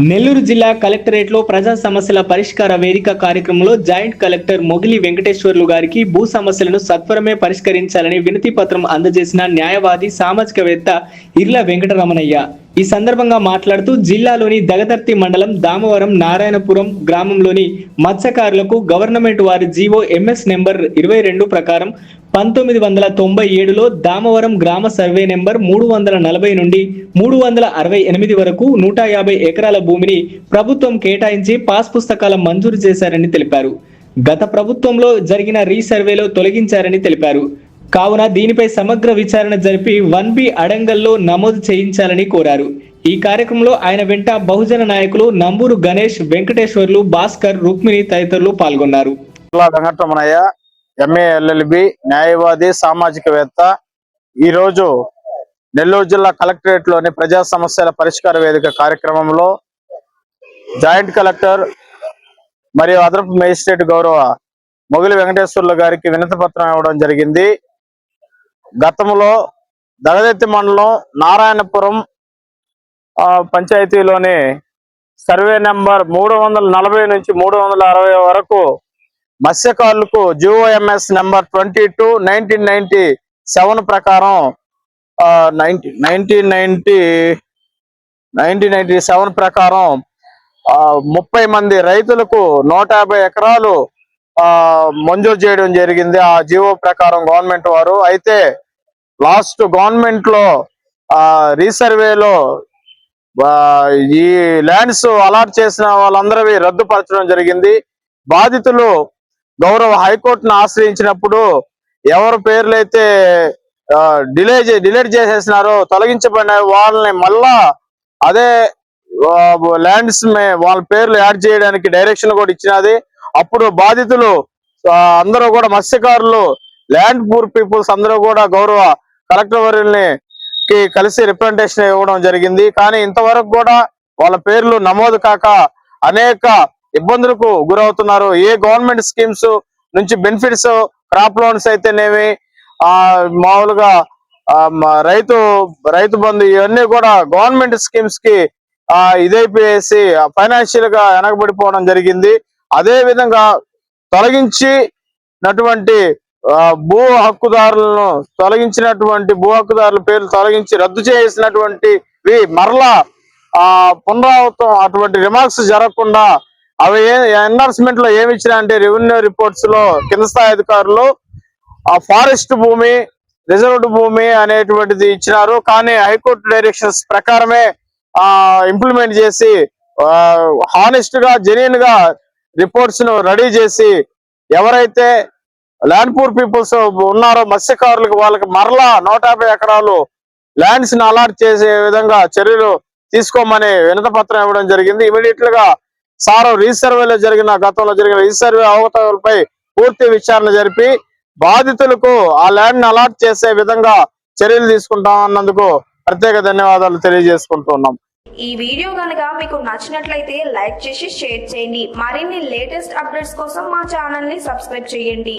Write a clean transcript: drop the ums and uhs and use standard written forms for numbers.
నెల్లూరు జిల్లా కలెక్టరేట్లో ప్రజా సమస్యల పరిష్కార వేదిక కార్యక్రమంలో జాయింట్ కలెక్టర్ మొగిలి వెంకటేశ్వర్లు గారికి భూ సమస్యలను సత్వరమే పరిష్కరించాలని వినతి పత్రం అందజేసిన న్యాయవాది సామాజికవేత్త ఇర్ల వెంకటరమణయ్య ఈ సందర్భంగా మాట్లాడుతూ జిల్లాలోని దగదర్తి మండలం దామవరం నారాయణపురం గ్రామంలోని మత్స్యకారులకు గవర్నమెంట్ వారి జీవో ఎంఎస్ నెంబర్ 22 ప్రకారం 1997లో దామవరం గ్రామ సర్వే నెంబర్ 340 నుండి 368 వరకు 150 ఎకరాల భూమిని ప్రభుత్వం కేటాయించి పాస్ పుస్తకాల మంజూరు చేశారని తెలిపారు. గత ప్రభుత్వంలో జరిగిన రీసర్వేలో తొలగించారని తెలిపారు. కావున దీనిపై సమగ్ర విచారణ జరిపి 1B అడంగల్లో నమోదు చేయించాలని కోరారు. ఈ కార్యక్రమంలో ఆయన వెంట బహుజన నాయకులు నంబూరు గణేష్, వెంకటేశ్వర్లు, భాస్కర్, రుక్మిణి తదితరులు పాల్గొన్నారు. ఎంఏ ఎల్ఎల్బి న్యాయవాది సామాజికవేత్త ఈ రోజు నెల్లూరు జిల్లా కలెక్టరేట్ లోని ప్రజా సమస్యల పరిష్కార వేదిక కార్యక్రమంలో జాయింట్ కలెక్టర్ మరియు అదనపు మేజిస్ట్రేట్ గౌరవ మొగిలి వెంకటేశ్వర్లు గారికి వినతి పత్రం ఇవ్వడం జరిగింది. గతంలో దగదెత్తి మండలం నారాయణపురం పంచాయతీలోని సర్వే నెంబర్ 340 నుంచి 360 వరకు మత్స్యకారులకు జిఓఎంఎస్ నెంబర్ 22/1997 ప్రకారం 1997 ప్రకారం 30 మంది రైతులకు 150 ఎకరాలు మంజూరు చేయడం జరిగింది. ఆ జిఓ ప్రకారం గవర్నమెంట్ వారు అయితే లాస్ట్ గవర్నమెంట్ లో రీసర్వేలో ఈ ల్యాండ్స్ అలాట్ చేసిన వాళ్ళందరివి రద్దుపరచడం జరిగింది. బాధితులు గౌరవ హైకోర్టును ఆశ్రయించినప్పుడు ఎవరి పేర్లైతే డిలీట్ చేసేసినారో తొలగించబడిన వాళ్ళని మళ్ళా అదే ల్యాండ్స్ వాళ్ళ పేర్లు యాడ్ చేయడానికి డైరెక్షన్ కూడా ఇచ్చినది. అప్పుడు బాధితులు అందరూ కూడా మత్స్యకారులు, ల్యాండ్ పూర్ పీపుల్స్ అందరూ కూడా గౌరవ కలెక్టర్ వర్యుల్ని కలిసి రిప్రజెంటేషన్ ఇవ్వడం జరిగింది. కానీ ఇంతవరకు కూడా వాళ్ళ పేర్లు నమోదు కాక అనేక ఇబ్బందులకు గురవుతున్నారు. ఏ గవర్నమెంట్ స్కీమ్స్ నుంచి బెనిఫిట్స్, క్రాప్ లోన్స్ అయితేనేమి, మామూలుగా రైతు బంధు, ఇవన్నీ కూడా గవర్నమెంట్ స్కీమ్స్ కి ఇదైపోయేసి ఫైనాన్షియల్ గా వెనకబడిపోవడం జరిగింది. అదే విధంగా తొలగించినటువంటి భూ హక్కుదారుల పేర్లు తొలగించి రద్దు చేసినటువంటివి మరలా పునరావృతం అటువంటి రిమార్క్స్ జరగకుండా అవి ఎన్హాన్స్మెంట్ లో ఏమి ఇచ్చినా అంటే రెవెన్యూ రిపోర్ట్స్ లో కింద స్థాయి అధికారులు ఫారెస్ట్ భూమి, రిజర్వ్డ్ భూమి అనేటువంటిది ఇచ్చినారు. కానీ హైకోర్టు డైరెక్షన్స్ ప్రకారమే ఇంప్లిమెంట్ చేసి హానెస్ట్ గా, జెన్యూన్ గా రిపోర్ట్స్ ను రెడీ చేసి ఎవరైతే ల్యాండ్ పూర్ పీపుల్స్ ఉన్నారో మత్స్యకారులకు వాళ్ళకి మరలా 150 ఎకరాలు ల్యాండ్స్ ని అలాట్ చేసే విధంగా చర్యలు తీసుకోమని వినతి పత్రం ఇవ్వడం జరిగింది. ఇమీడియట్ గా గతంలో జరిగిన రీసర్వే అవకతవకలపై పూర్తి విచారణ జరిపి బాధితులకు ఆ ల్యాండ్ ని అలాట్ చేసే విధంగా చర్యలు తీసుకుంటామన్నందుకు ప్రత్యేక ధన్యవాదాలు తెలియజేసుకుంటున్నాం. ఈ వీడియో కనుక మీకు నచ్చినట్లయితే లైక్ చేసి షేర్ చేయండి. మరిన్ని లేటెస్ట్ అప్డేట్స్ కోసం మా ఛానల్ ని సబ్స్క్రైబ్ చేయండి.